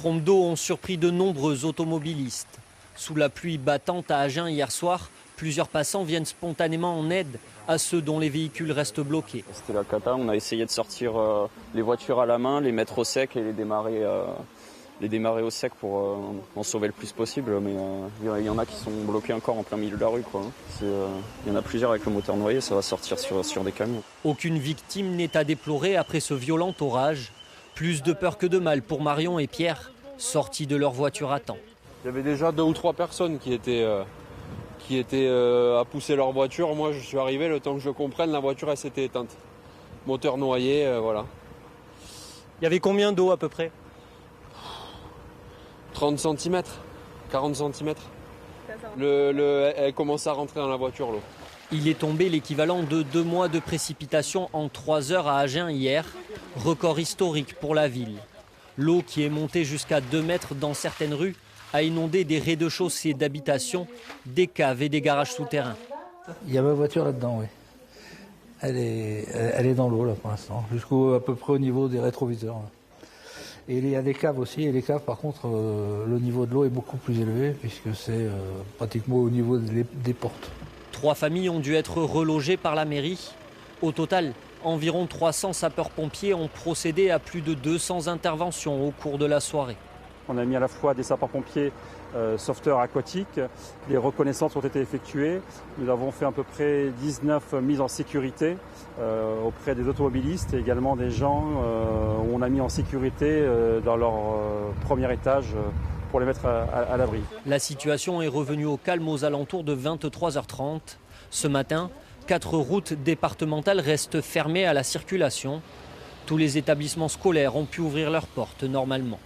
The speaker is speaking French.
Trompes d'eau ont surpris de nombreux automobilistes. Sous la pluie battante à Agen hier soir, plusieurs passants viennent spontanément en aide à ceux dont les véhicules restent bloqués. C'était la cata, on a essayé de sortir les voitures à la main, les mettre au sec et les démarrer au sec pour en sauver le plus possible. Mais il y en a qui sont bloqués encore en plein milieu de la rue, quoi. Il y en a plusieurs avec le moteur noyé, ça va sortir sur des camions. Aucune victime n'est à déplorer après ce violent orage. Plus de peur que de mal pour Marion et Pierre, sortis de leur voiture à temps. Il y avait déjà 2 ou 3 personnes qui étaient à pousser leur voiture. Moi, je suis arrivé, le temps que je comprenne, la voiture elle s'était éteinte. Moteur noyé, voilà. Il y avait combien d'eau à peu près? 30 cm, 40 cm. Elle commence à rentrer dans la voiture, l'eau. Il est tombé l'équivalent de 2 mois de précipitations en 3 heures à Agen hier, record historique pour la ville. L'eau qui est montée jusqu'à 2 mètres dans certaines rues a inondé des rez-de-chaussée d'habitation, des caves et des garages souterrains. Il y a ma voiture là-dedans, oui. Elle est dans l'eau là pour l'instant, à peu près au niveau des rétroviseurs. Là. Et il y a des caves aussi, et les caves par contre, le niveau de l'eau est beaucoup plus élevé puisque c'est pratiquement au niveau des portes. 3 familles ont dû être relogées par la mairie. Au total, environ 300 sapeurs-pompiers ont procédé à plus de 200 interventions au cours de la soirée. On a mis à la fois des sapeurs-pompiers sauveteurs aquatiques, les reconnaissances ont été effectuées. Nous avons fait à peu près 19 mises en sécurité auprès des automobilistes et également des gens où on a mis en sécurité dans leur premier étage pour les mettre à l'abri. La situation est revenue au calme aux alentours de 23h30. Ce matin, 4 routes départementales restent fermées à la circulation. Tous les établissements scolaires ont pu ouvrir leurs portes normalement.